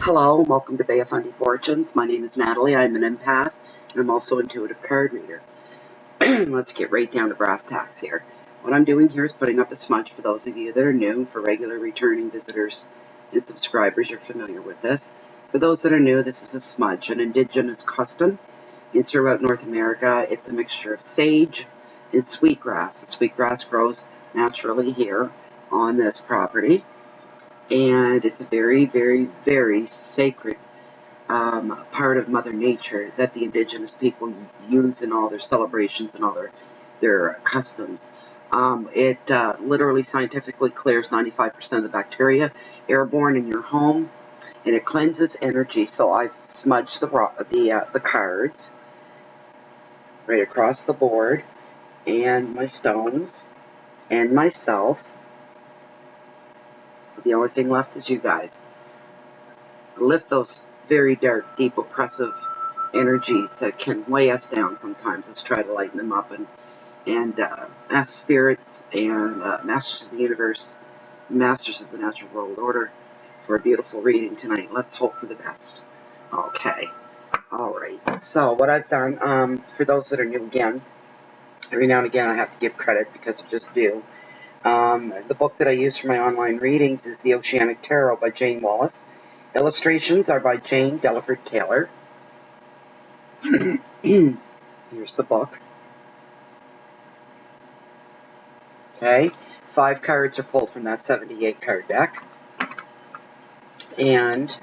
Hello, and welcome to Fundy Fortunes. My name is Natalie. I'm an empath, and I'm also an intuitive card reader. Let's get right down to brass tacks here. What I'm doing here is putting up a smudge for those of you that are new. For regular returning visitors and subscribers, you're familiar with this. For those that are new, this is a smudge, an indigenous custom. And throughout North America, it's a mixture of sage and sweetgrass. The sweetgrass grows naturally here on this property. And it's a very, very, very sacred part of Mother Nature that the indigenous people use in all their celebrations and all their customs. It literally scientifically clears 95% of the bacteria airborne in your home, and it cleanses energy. So I've smudged the cards right across the board, and my stones, and myself. So the only thing left is you guys. Lift those very dark, deep, oppressive energies that can weigh us down sometimes. Let's try to lighten them up and ask spirits and masters of the universe, masters of the natural world order for a beautiful reading tonight. Let's hope for the best. Okay. All right. So what I've done, for those that are new again, every now and again I have to give credit because I just do. The book that I use for my online readings is The Oceanic Tarot by Jane Wallace. Illustrations are by Jane Delaford Taylor. Here's the book. Okay, 5 cards are pulled from that 78 card deck. And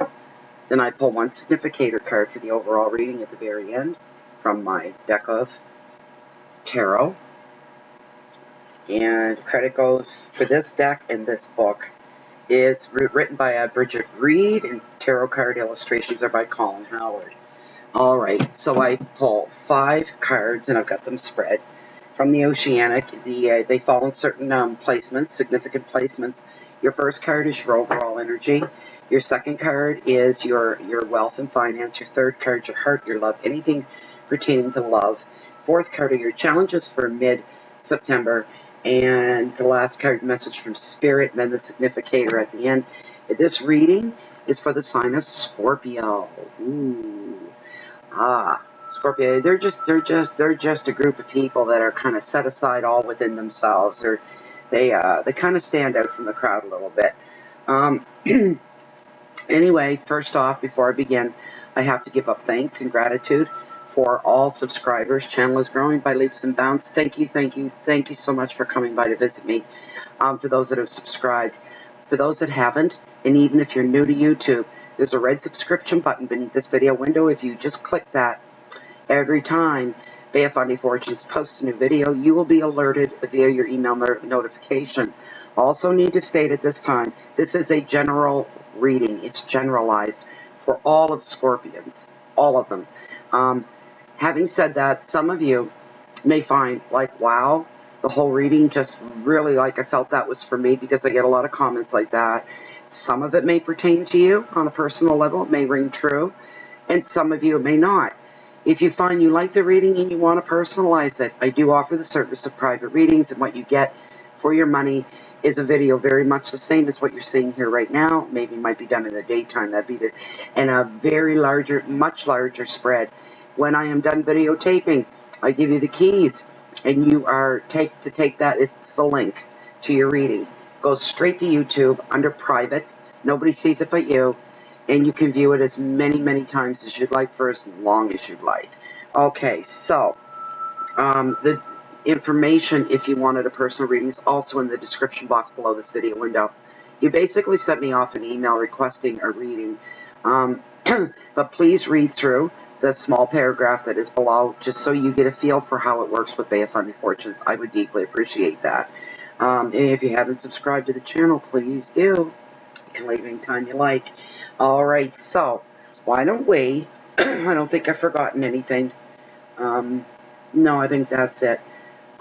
then I pull one significator card for the overall reading at the very end from my deck of tarot. And credit goes for this deck and this book. It's written by Bridget Reed, and tarot card illustrations are by Colin Howard. All right, so I pull 5 cards, and I've got them spread from the Oceanic. They fall in certain placements, significant placements. Your first card is your overall energy. Your second card is your wealth and finance. Your third card, your heart, your love, anything pertaining to love. Fourth card are your challenges for mid-September. And the last card, message from Spirit, and then the significator at the end. This reading is for the sign of Scorpio. Ooh. Scorpio, they're just a group of people that are kind of set aside all within themselves, or they kind of stand out from the crowd a little bit. Anyway, first off, before I begin, I have to give up thanks and gratitude for all subscribers. Channel is growing by leaps and bounds. Thank you so much for coming by to visit me. For those that have subscribed, for those that haven't, and even if you're new to YouTube, there's a red subscription button beneath this video window. If you just click that, every time Fundy Fortunes posts a new video, you will be alerted via your email notification. Also need to state at this time, this is a general reading. It's generalized for all of Scorpions, all of them. Having said that, some of you may find, like, wow, the whole reading just really, like, I felt that was for me, because I get a lot of comments like that. Some of it may pertain to you on a personal level. It may ring true. And some of you it may not. If you find you like the reading and you want to personalize it, I do offer the service of private readings, and what you get for your money is a video very much the same as what you're seeing here right now. Maybe it might be done in the daytime. That'd be and a very larger, much larger spread. When I am done videotaping, I give you the keys, and you are to take that. It's the link to your reading. Goes straight to YouTube under private. Nobody sees it but you. And you can view it as many, many times as you'd like for as long as you'd like. Okay, so the information, if you wanted a personal reading, is also in the description box below this video window. You basically sent me off an email requesting a reading. But please read through the small paragraph that is below, just so you get a feel for how it works with Fundy Fortunes. I would deeply appreciate that. And if you haven't subscribed to the channel, please do. You can leave anytime you like. All right, so why don't we, I don't think I've forgotten anything. No, I think that's it.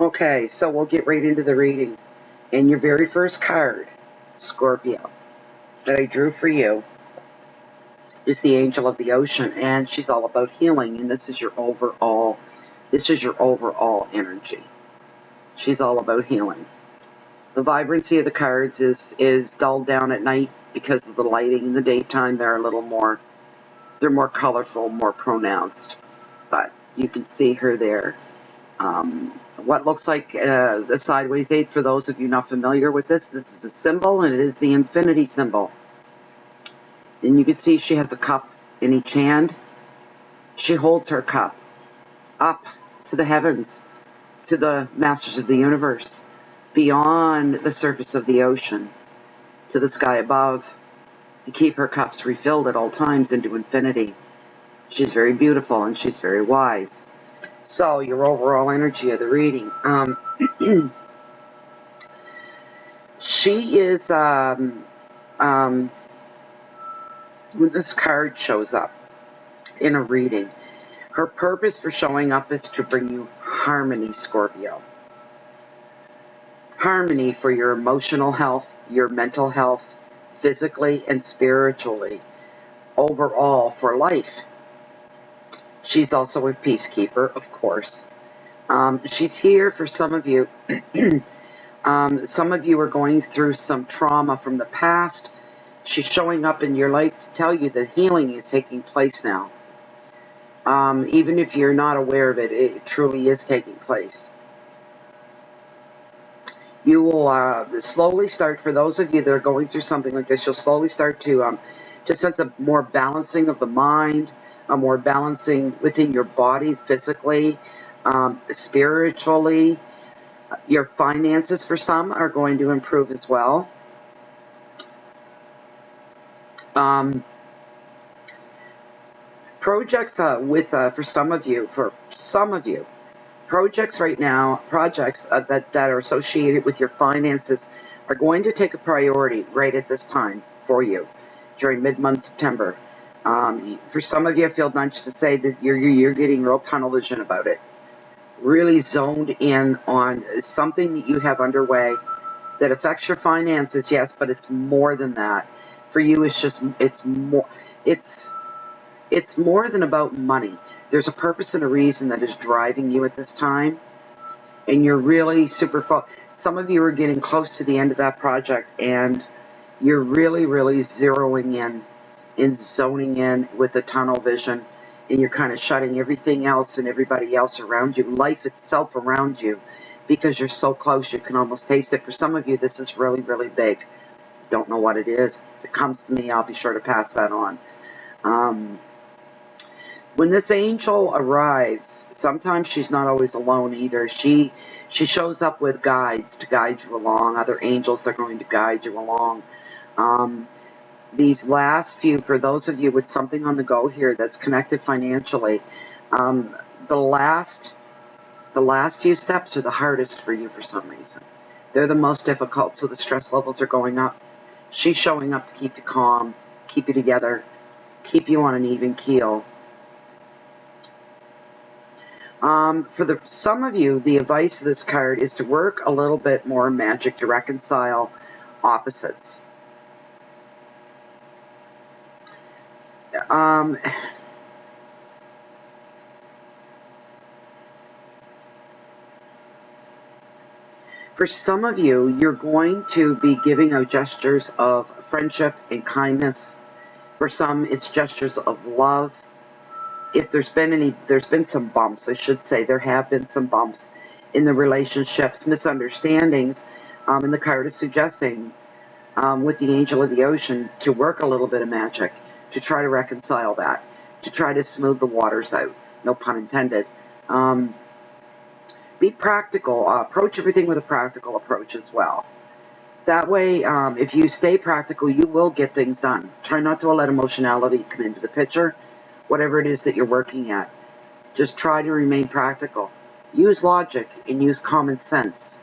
Okay, so we'll get right into the reading. And your very first card, Scorpio, that I drew for you is the Angel of the Ocean, and she's all about healing, and this is your overall energy. She's all about healing. The vibrancy of the cards is dulled down at night because of the lighting. In the daytime, they're more colorful, more pronounced. But you can see her there. What looks like the sideways 8, for those of you not familiar with this is a symbol, and it is the infinity symbol. And you can see she has a cup in each hand. She holds her cup up to the heavens, to the masters of the universe, beyond the surface of the ocean, to the sky above, to keep her cups refilled at all times into infinity. She's very beautiful and she's very wise. So, your overall energy of the reading. She is, when this card shows up in a reading, her purpose for showing up is to bring you harmony, Scorpio. Harmony for your emotional health, your mental health, physically and spiritually, overall for life. She's also a peacekeeper, of course. She's here for some of you. Some of you are going through some trauma from the past. She's showing up in your life to tell you that healing is taking place now. Even if you're not aware of it, it truly is taking place. You will slowly start, for those of you that are going through something like this, you'll slowly start to sense a more balancing of the mind, a more balancing within your body, physically, spiritually. Your finances, for some, are going to improve as well. Projects for some of you, projects right now, that are associated with your finances are going to take a priority right at this time for you during mid-month September. For some of you, I feel nudged to say that you're getting real tunnel vision about it. Really zoned in on something that you have underway that affects your finances, yes, but it's more than that. For you, it's more than about money. There's a purpose and a reason that is driving you at this time, and you're really some of you are getting close to the end of that project, and you're really, really zeroing in and zoning in with the tunnel vision, and you're kind of shutting everything else and everybody else around you, life itself around you, because you're so close you can almost taste it. For some of you, this is really, really big. Don't know what it is. If it comes to me, I'll be sure to pass that on. When this angel arrives, sometimes she's not always alone either. She shows up with guides to guide you along, other angels that are going to guide you along. These last few, for those of you with something on the go here that's connected financially, the last few steps are the hardest for you for some reason. They're the most difficult, so the stress levels are going up. She's showing up to keep you calm, keep you together, keep you on an even keel. For some of you, the advice of this card is to work a little bit more magic to reconcile opposites. For some of you, you're going to be giving out gestures of friendship and kindness. For some, it's gestures of love. If there's been some bumps, I should say, there have been some bumps in the relationships, misunderstandings, and the card is suggesting, with the angel of the ocean, to work a little bit of magic, to try to reconcile that, to try to smooth the waters out, no pun intended. Be practical, approach everything with a practical approach as well. That way, if you stay practical, you will get things done. Try not to let emotionality come into the picture, whatever it is that you're working at. Just try to remain practical. Use logic and use common sense.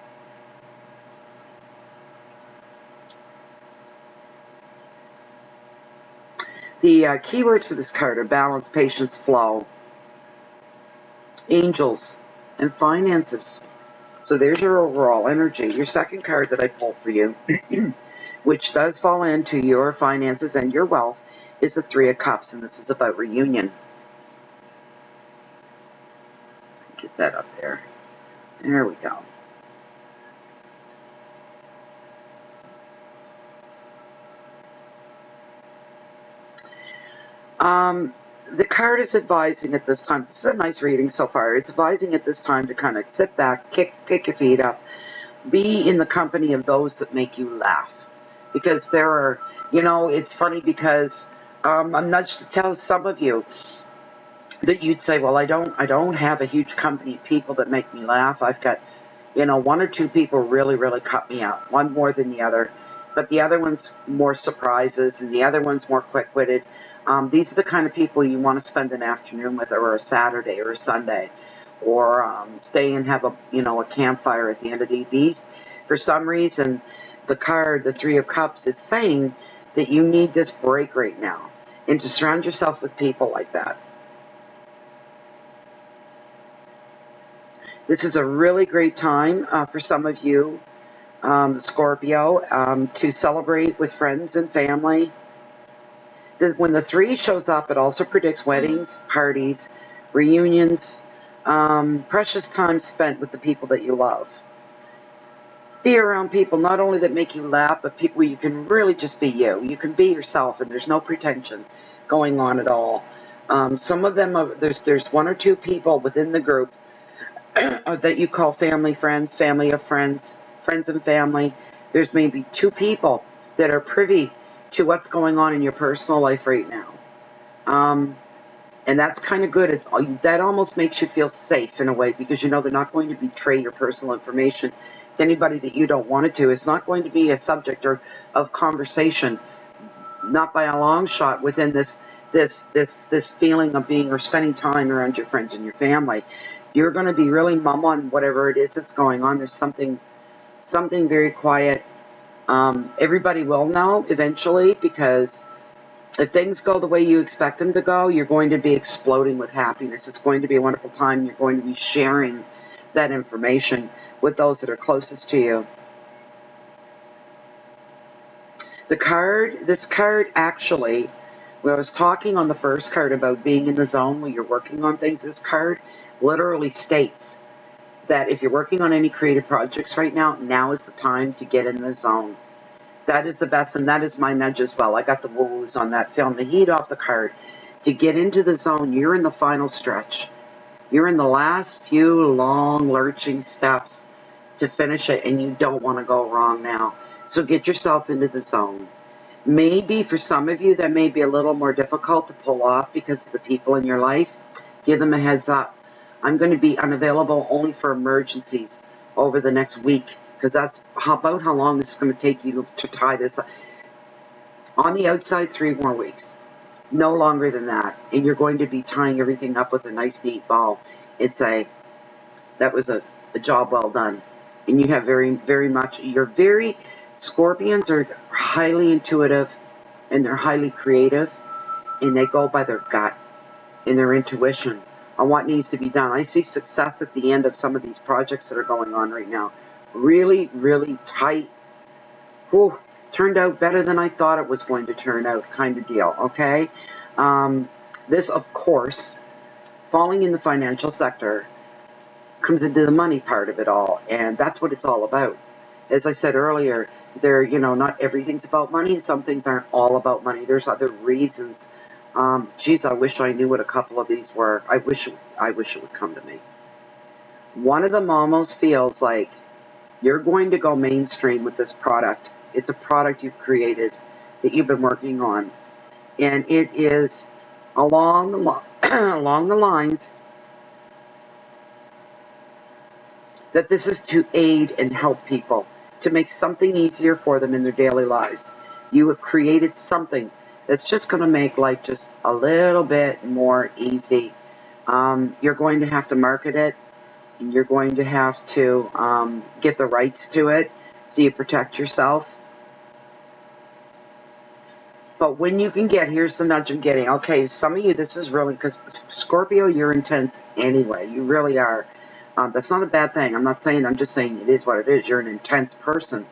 The keywords for this card are balance, patience, flow, angels, and finances. So there's your overall energy. Your second card that I pulled for you, which does fall into your finances and your wealth, is the Three of Cups, and this is about reunion. Get that up there. There we go. The card is advising at this time, this is a nice reading so far, it's advising at this time to kind of sit back, kick your feet up, be in the company of those that make you laugh. Because there are, it's funny because I'm nudged to tell some of you that you'd say, well, I don't have a huge company of people that make me laugh. I've got, one or two people really, really cut me out, one more than the other. But the other one's more surprises, and the other one's more quick-witted. These are the kind of people you want to spend an afternoon with, or a Saturday, or a Sunday, or stay and have a campfire at the end of the day. These, for some reason, the card, the Three of Cups, is saying that you need this break right now, and to surround yourself with people like that. This is a really great time for some of you, Scorpio, to celebrate with friends and family. When the 3 shows up, it also predicts weddings, parties, reunions, precious time spent with the people that you love. Be around people not only that make you laugh, but people where you can really just be you. You can be yourself, and there's no pretension going on at all. Some of them, there's 1 or 2 people within the group that you call family, friends, family of friends, friends and family. There's maybe 2 people that are privy to what's going on in your personal life right now. And that's kind of good. That almost makes you feel safe in a way, because they're not going to betray your personal information to anybody that you don't want it to. It's not going to be a subject of conversation, not by a long shot, within this feeling of being or spending time around your friends and your family. You're going to be really mum on whatever it is that's going on. There's something very quiet. Everybody will know eventually, because if things go the way you expect them to go, you're going to be exploding with happiness. It's going to be a wonderful time. You're going to be sharing that information with those that are closest to you. This card actually, when I was talking on the first card about being in the zone when you're working on things, this card literally states that if you're working on any creative projects right now, now is the time to get in the zone. That is the best, and that is my nudge as well. I got the woo-woos on that, feeling the heat off the card. To get into the zone, you're in the final stretch. You're in the last few long, lurching steps to finish it, and you don't want to go wrong now. So get yourself into the zone. Maybe for some of you, that may be a little more difficult to pull off because of the people in your life. Give them a heads up. I'm going to be unavailable only for emergencies over the next week, because that's about how long this is going to take you to tie this up. On the outside, 3 more weeks. No longer than that. And you're going to be tying everything up with a nice, neat ball. That was a job well done. And you have very, very much, Scorpions are highly intuitive, and they're highly creative, and they go by their gut and their intuition on what needs to be done. I see success at the end of some of these projects that are going on right now. Really, really tight. Whew, turned out better than I thought it was going to turn out, kind of deal, okay? This, of course, falling in the financial sector comes into the money part of it all, and that's what it's all about. As I said earlier, not everything's about money, and some things aren't all about money. There's other reasons. Geez, I wish I knew what a couple of these were. I wish it would come to me. One of them almost feels like you're going to go mainstream with this product. It's a product you've created that you've been working on, and it is along the lines that this is to aid and help people, to make something easier for them in their daily lives. You have created something that's just going to make life just a little bit more easy. You're going to have to market it, and you're going to have to get the rights to it so you protect yourself. But when you can here's the nudge I'm getting. Okay, some of you, this is really, because Scorpio, you're intense anyway. You really are. That's not a bad thing. I'm not saying, I'm just saying it is what it is. You're an intense person.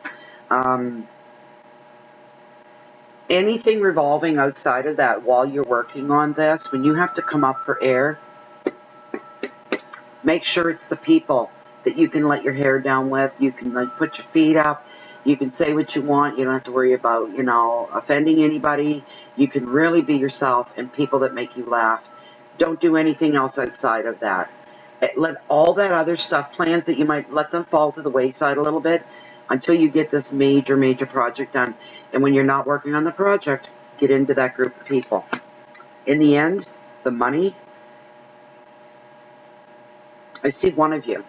Anything revolving outside of that while you're working on this, when you have to come up for air, make sure it's the people that you can let your hair down with. You can put your feet up. You can say what you want. You don't have to worry about, you know, offending anybody. You can really be yourself and people that make you laugh. Don't do anything else outside of that. Let all that other stuff, plans that you might, let them fall to the wayside a little bit until you get this major, major project done. And when you're not working on the project, get into that group of people. In the end, the money, I see one of you.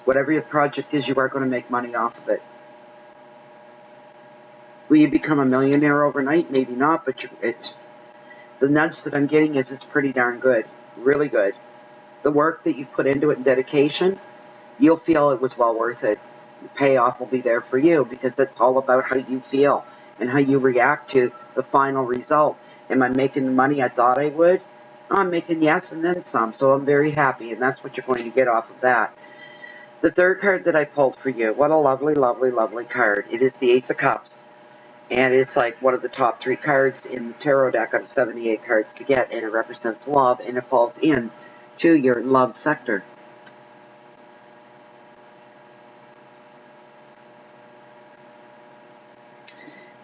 Whatever your project is, you are going to make money off of it. Will you become a millionaire overnight? Maybe not, but the nudge that I'm getting is it's pretty darn good. Really good. The work that you put into it and dedication, you'll feel it was well worth it. The payoff will be there for you because it's all about how you feel and how you react to the final result. Am I making the money I thought I would? I'm making yes and then some, so I'm very happy, and that's what you're going to get off of that. The third card that I pulled for you, what a lovely, lovely, lovely card. It is the Ace of Cups. And it's like one of the top 3 cards in the tarot deck out of 78 cards to get, and it represents love, and it falls in to your love sector.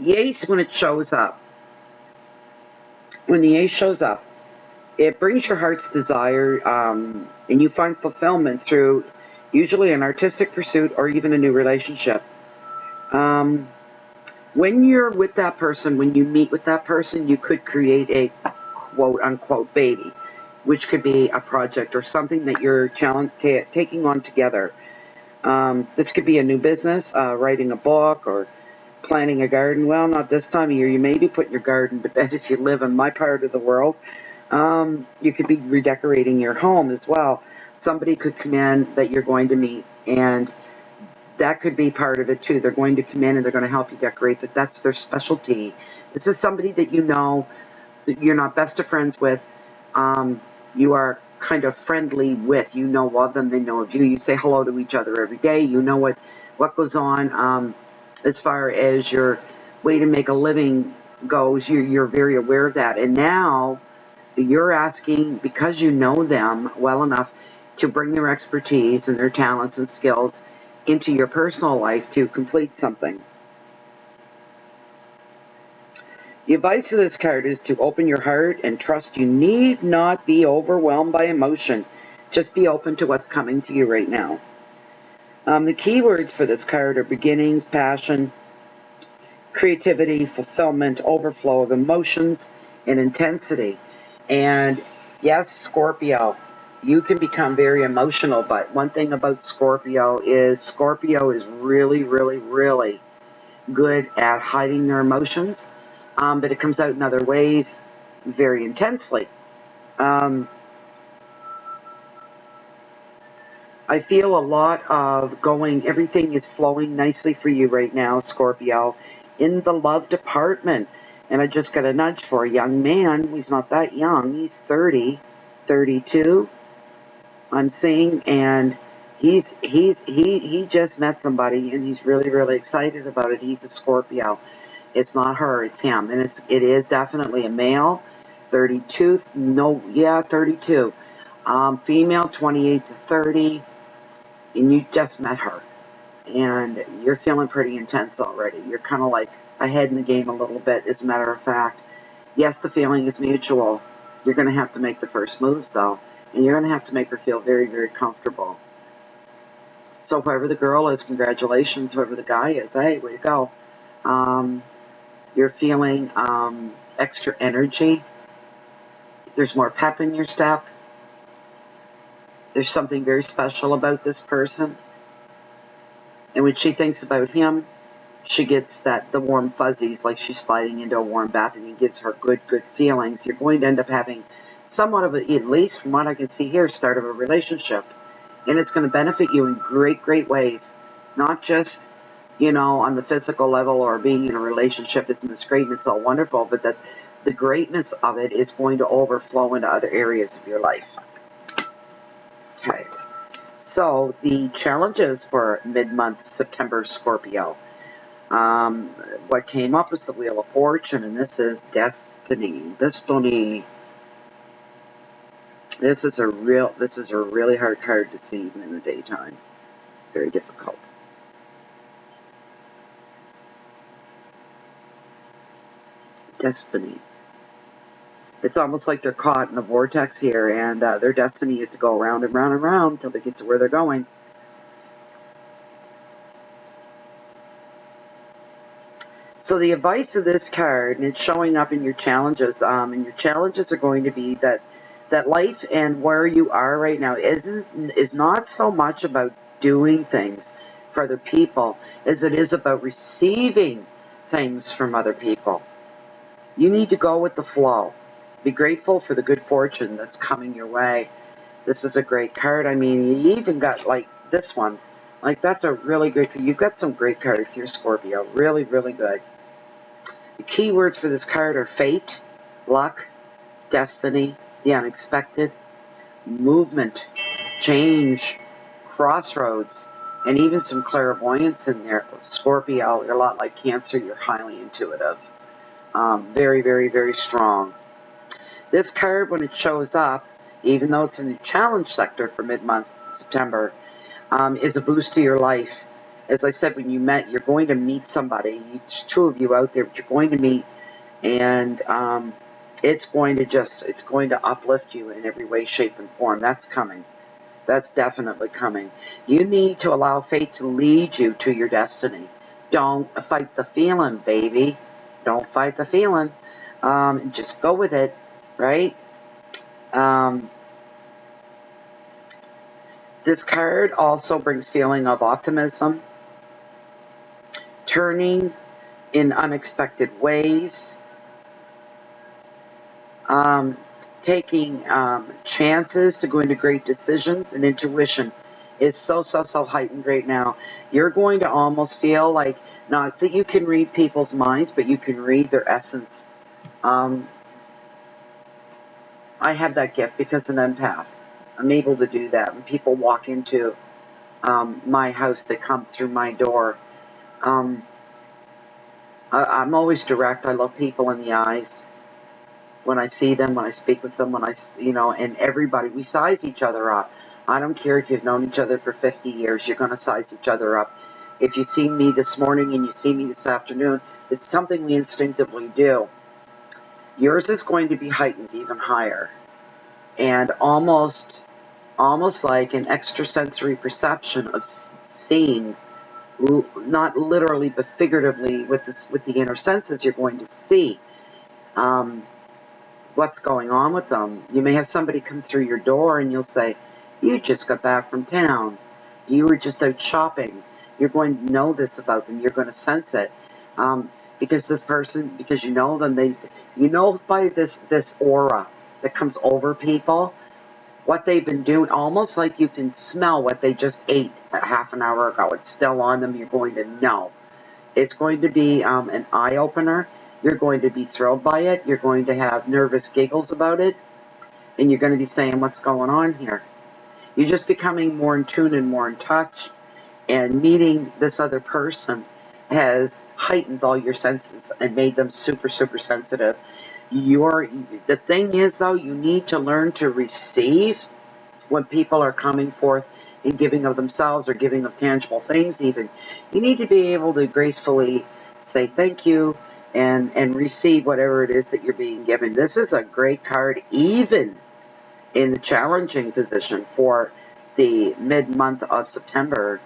The Ace, when it shows up, when the Ace shows up, it brings your heart's desire, and you find fulfillment through usually an artistic pursuit or even a new relationship. When you're with that person, when you meet with that person, you could create a quote-unquote baby, which could be a project or something that you're taking on together. This could be a new business, writing a book, or planting a garden. Well, not this time of year. You may be putting your garden to bed if you live in my part of the world. You could be redecorating your home as well. Somebody could come in that you're going to meet, and that could be part of it too. They're going to come in and they're going to help you decorate. That's their specialty. This is somebody that you know, that you're not best of friends with. You are kind of friendly with. You know of them, they know of you. You say hello to each other every day. You know what goes on as far as your way to make a living goes. You're very aware of that. And now you're asking, because you know them well enough, to bring their expertise and their talents and skills into your personal life to complete something. The advice of this card is to open your heart and trust. You need not be overwhelmed by emotion. Just be open to what's coming to you right now. The key words for this card are beginnings, passion, creativity, fulfillment, overflow of emotions, and intensity. And yes, Scorpio, you can become very emotional, but one thing about Scorpio is really, really, really good at hiding their emotions, but it comes out in other ways very intensely. I feel a lot of everything is flowing nicely for you right now, Scorpio, in the love department. And I just got a nudge for a young man. He's not that young. He's 30, 32, I'm seeing, and he just met somebody and he's really, really excited about it. He's a Scorpio. It's not her, it's him. And it is definitely a male, 32, no, yeah, 32. Female, 28 to 30. And you just met her, and you're feeling pretty intense already. You're kind of like ahead in the game a little bit, as a matter of fact. Yes, the feeling is mutual. You're going to have to make the first moves, though, and you're going to have to make her feel very, very comfortable. So whoever the girl is, congratulations. Whoever the guy is, hey, way to go. You're feeling extra energy. There's more pep in your step. There's something very special about this person. And when she thinks about him, she gets the warm fuzzies, like she's sliding into a warm bath, and it gives her good feelings. You're going to end up having somewhat of at least from what I can see here, start of a relationship. And it's going to benefit you in great ways. Not just, on the physical level or being in a relationship isn't this great and it's all wonderful, but that the greatness of it is going to overflow into other areas of your life. Okay. So the challenges for mid-month September, Scorpio. What came up was the Wheel of Fortune, and this is destiny. Destiny. This is a really hard card to see even in the daytime. Very difficult. destiny. It's almost like they're caught in a vortex here, and their destiny is to go around and round and round until they get to where they're going. So the advice of this card, and it's showing up in your challenges, and your challenges are going to be that life and where you are right now is not so much about doing things for other people as it is about receiving things from other people. You need to go with the flow. Be grateful for the good fortune that's coming your way. This is a great card. I mean, you even got like this one. Like, that's a really good, you've got some great cards here, Scorpio. Really, really good. The key words for this card are fate, luck, destiny, the unexpected, movement, change, crossroads, and even some clairvoyance in there. Scorpio, you're a lot like Cancer. You're highly intuitive. Very, very, very strong. This card, when it shows up, even though it's in the challenge sector for mid-month September, is a boost to your life. As I said, when you're going to meet somebody. There's two of you out there you're going to meet, and it's going to uplift you in every way, shape, and form. That's coming. That's definitely coming. You need to allow fate to lead you to your destiny. Don't fight the feeling, baby. Don't fight the feeling. Just go with it, right? This card also brings feeling of optimism, turning in unexpected ways, taking chances to go into great decisions, and intuition is so heightened right now. You're going to almost feel like, not that you can read people's minds, but you can read their essence. I have that gift because I'm an empath. I'm able to do that. When people walk into my house, they come through my door. I'm always direct. I look people in the eyes when I see them, when I speak with them, and everybody, we size each other up. I don't care if you've known each other for 50 years, you're going to size each other up. If you see me this morning and you see me this afternoon, it's something we instinctively do. Yours is going to be heightened even higher, and almost like an extrasensory perception of seeing, not literally but figuratively with the inner senses. You're going to see what's going on with them. You may have somebody come through your door and you'll say, you just got back from town. You were just out shopping. You're going to know this about them. You're going to sense it. Because this person, because you know them, you know by this aura that comes over people, what they've been doing, almost like you can smell what they just ate a half an hour ago. It's still on them. You're going to know. It's going to be an eye-opener. You're going to be thrilled by it. You're going to have nervous giggles about it. And you're going to be saying, what's going on here? You're just becoming more in tune and more in touch. And meeting this other person has heightened all your senses and made them super sensitive. The thing is, though, you need to learn to receive when people are coming forth and giving of themselves or giving of tangible things even. You need to be able to gracefully say thank you and receive whatever it is that you're being given. This is a great card, even in the challenging position for the mid-month of September.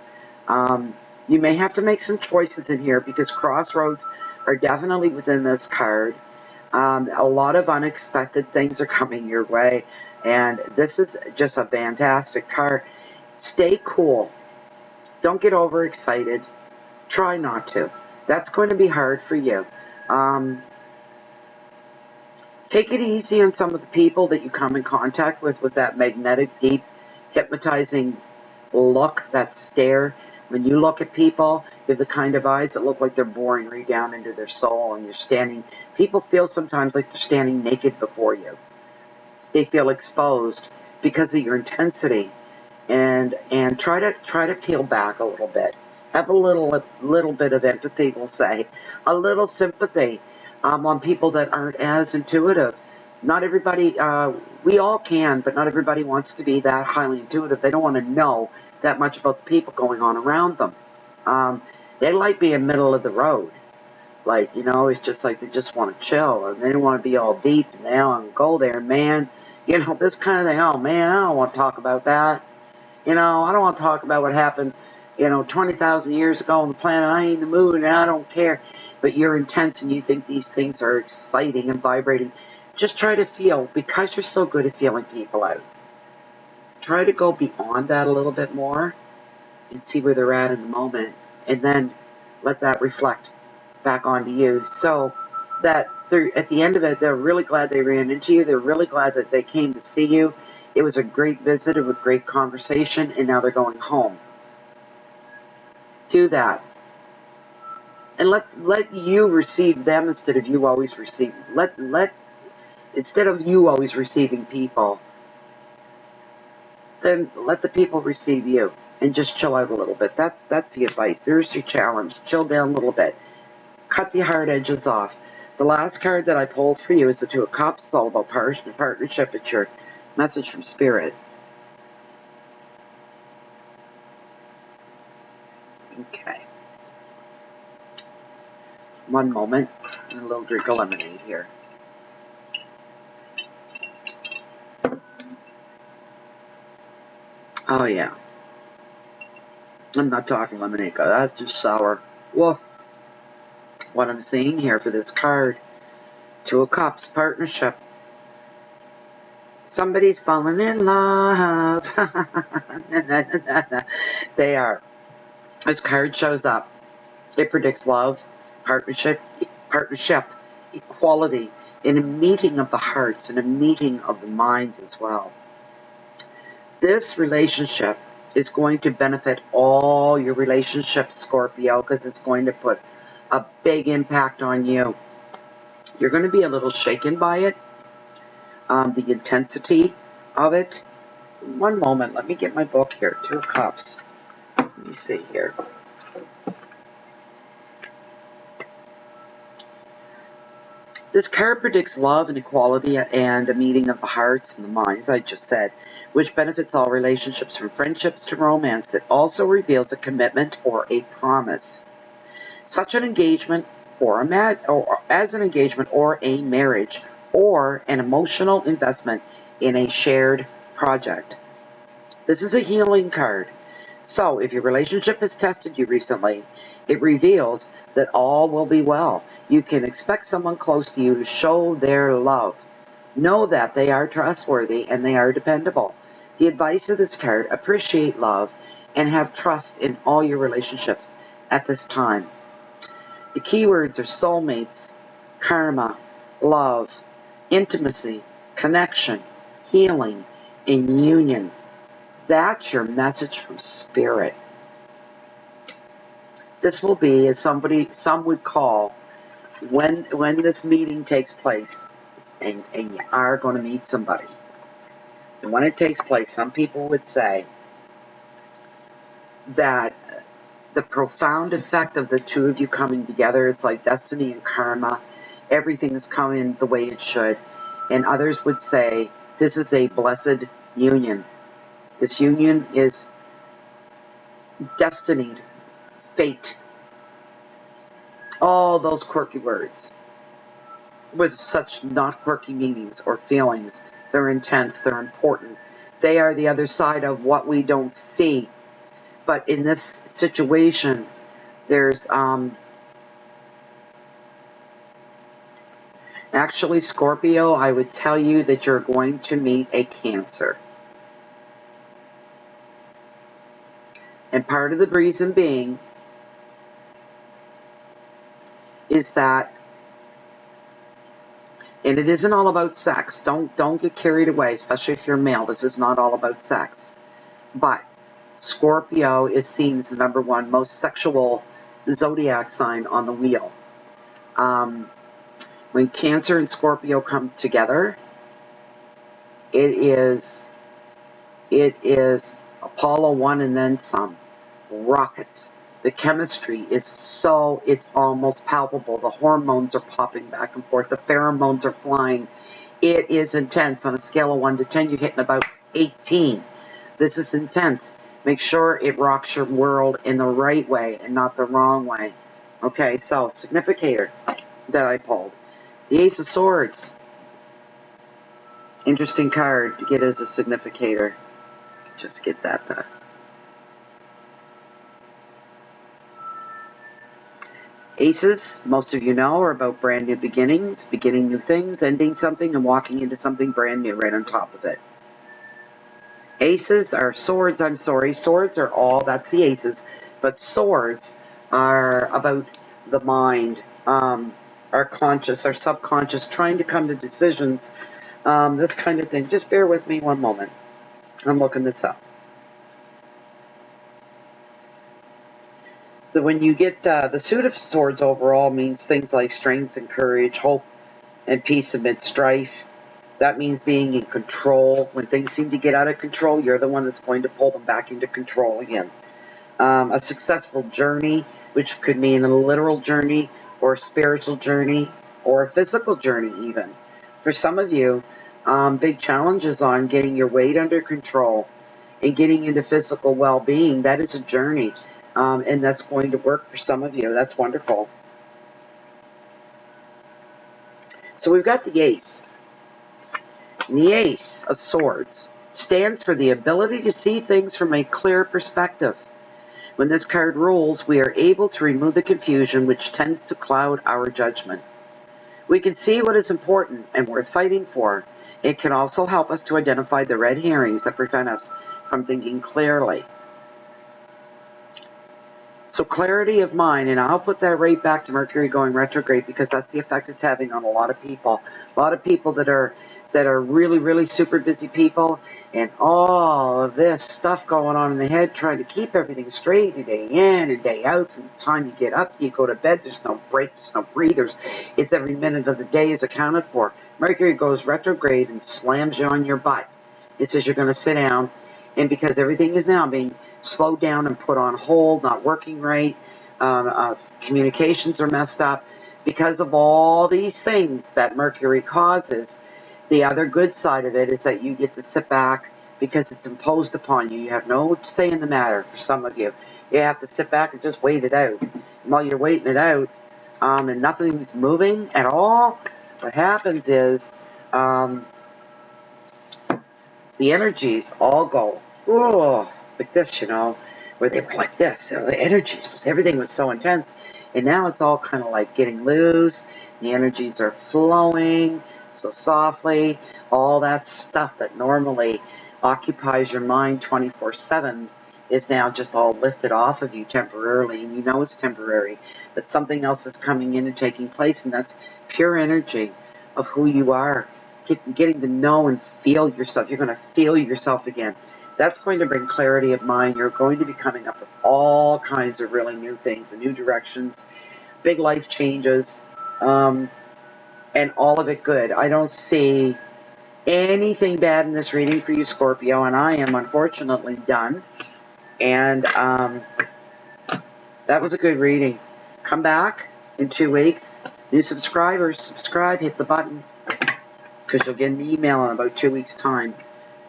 You may have to make some choices in here because crossroads are definitely within this card. A lot of unexpected things are coming your way, and this is just a fantastic card. Stay cool. Don't get overexcited. Try not to. That's going to be hard for you. Take it easy on some of the people that you come in contact with that magnetic, deep, hypnotizing look, that stare. When you look at people, you have the kind of eyes that look like they're boring right down into their soul, and you're standing. People feel sometimes like they're standing naked before you. They feel exposed because of your intensity, and try to peel back a little bit. Have a little bit of empathy, we'll say, a little sympathy on people that aren't as intuitive. Not everybody, we all can, but not everybody wants to be that highly intuitive. They don't want to know that much about the people going on around them. They like being middle of the road. Like, you know, it's just like they just want to chill, and they don't want to be all deep, and they don't want to go there, man. You know, this kind of thing. Oh, man, I don't want to talk about that. You know, I don't want to talk about what happened, 20,000 years ago on the planet. I ain't the moon, and I don't care. But you're intense, and you think these things are exciting and vibrating. Just try to feel, because you're so good at feeling people out. Try to go beyond that a little bit more and see where they're at in the moment, and then let that reflect back onto you. So that they're, at the end of it, they're really glad they ran into you. They're really glad that they came to see you. It was a great visit, it was a great conversation, and now they're going home. Do that. And let you receive them instead of you always receiving. Instead of you always receiving people, then let the people receive you. And just chill out a little bit. That's the advice. There's your challenge. Chill down a little bit. Cut the hard edges off. The last card that I pulled for you is the Two of Cups. It's all about partnership. It's your message from Spirit. Okay. One moment. A little drink of lemonade here. Oh, yeah. I'm not talking lemonade, that's just sour. Whoa. What I'm seeing here for this card, Two of Cups, partnership. Somebody's falling in love. They are. This card shows up. It predicts love, partnership, equality, in a meeting of the hearts, in a meeting of the minds as well. This relationship is going to benefit all your relationships, Scorpio, because it's going to put a big impact on you. You're going to be a little shaken by it, the intensity of it. One moment, let me get my book here, Two of Cups. Let me see here. This card predicts love and equality and a meeting of the hearts and the minds, I just said, which benefits all relationships from friendships to romance. It also reveals a commitment or a promise. Such an engagement or as an engagement or a marriage or an emotional investment in a shared project. This is a healing card. So if your relationship has tested you recently, it reveals that all will be well. You can expect someone close to you to show their love. Know that they are trustworthy and they are dependable. The advice of this card, appreciate love and have trust in all your relationships at this time. The keywords are soulmates, karma, love, intimacy, connection, healing, and union. That's your message from Spirit. This will be, as some would call, when this meeting takes place, and you are going to meet somebody. And when it takes place, some people would say that the profound effect of the two of you coming together, it's like destiny and karma. Everything is coming the way it should. And others would say this is a blessed union. This union is destiny, fate, all those quirky words with such not quirky meanings or feelings. They're intense, they're important. They are the other side of what we don't see. But in this situation, there's actually, Scorpio, I would tell you that you're going to meet a Cancer. And part of the reason being is that, and it isn't all about sex. Don't get carried away, especially if you're male. This is not all about sex. But Scorpio is seen as the #1 most sexual zodiac sign on the wheel. When Cancer and Scorpio come together, it is Apollo 1 and then some. Rockets. The chemistry is it's almost palpable. The hormones are popping back and forth. The pheromones are flying. It is intense. On a scale of 1 to 10, you're hitting about 18. This is intense. Make sure it rocks your world in the right way and not the wrong way. Okay, so significator that I pulled. The Ace of Swords. Interesting card to get as a significator. Just get that done. Aces, most of you know, are about brand new beginnings, beginning new things, ending something, and walking into something brand new right on top of it. Aces are swords, I'm sorry. Swords are all, that's the aces. But swords are about the mind, our conscious, our subconscious, trying to come to decisions, this kind of thing. Just bear with me one moment. I'm looking this up. When you get the suit of swords overall means things like strength and courage, hope and peace amid strife. That means being in control. When things seem to get out of control, you're the one that's going to pull them back into control again. A successful journey, which could mean a literal journey or a spiritual journey or a physical journey even. For some of you, big challenges on getting your weight under control and getting into physical well-being. That is a journey, and that's going to work for some of you. That's wonderful. So we've got the Ace. And the Ace of Swords stands for the ability to see things from a clear perspective. When this card rules, we are able to remove the confusion which tends to cloud our judgment. We can see what is important and worth fighting for. It can also help us to identify the red herrings that prevent us from thinking clearly. So clarity of mind, and I'll put that right back to Mercury going retrograde because that's the effect it's having on a lot of people. A lot of people that are really, really super busy people, and all of this stuff going on in the head, trying to keep everything straight day in and day out. From the time you get up, you go to bed, there's no break, there's no breathers. It's every minute of the day is accounted for. Mercury goes retrograde and slams you on your butt. It says you're going to sit down, and because everything is now being slowed down and put on hold, not working right, communications are messed up, because of all these things that Mercury causes. The other good side of it is that you get to sit back because it's imposed upon you. You have no say in the matter for some of you. You have to sit back and just wait it out. And while you're waiting it out, and nothing's moving at all, what happens is the energies all go, oh, like this, where they were like this. The energies, everything was so intense. And now it's all kind of like getting loose. The energies are flowing so softly. All that stuff that normally occupies your mind 24/7 is now just all lifted off of you temporarily. And you know it's temporary. But something else is coming in and taking place, and that's pure energy of who you are. Getting to know and feel yourself. You're going to feel yourself again. That's going to bring clarity of mind. You're going to be coming up with all kinds of really new things and new directions, big life changes, and all of it good. I don't see anything bad in this reading for you, Scorpio, and I am unfortunately done. And that was a good reading. Come back in 2 weeks. New subscribers, subscribe, hit the button, because you'll get an email in about 2 weeks' time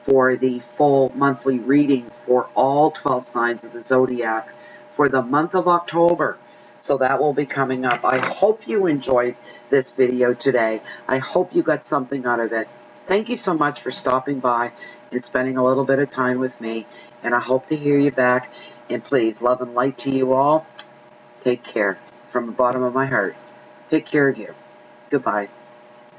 for the full monthly reading for all 12 signs of the zodiac for the month of October. So that will be coming up. I hope you enjoyed this video today. I hope you got something out of it. Thank you so much for stopping by and spending a little bit of time with me. And I hope to hear you back. And please, love and light to you all. Take care from the bottom of my heart. Take care of you. Goodbye.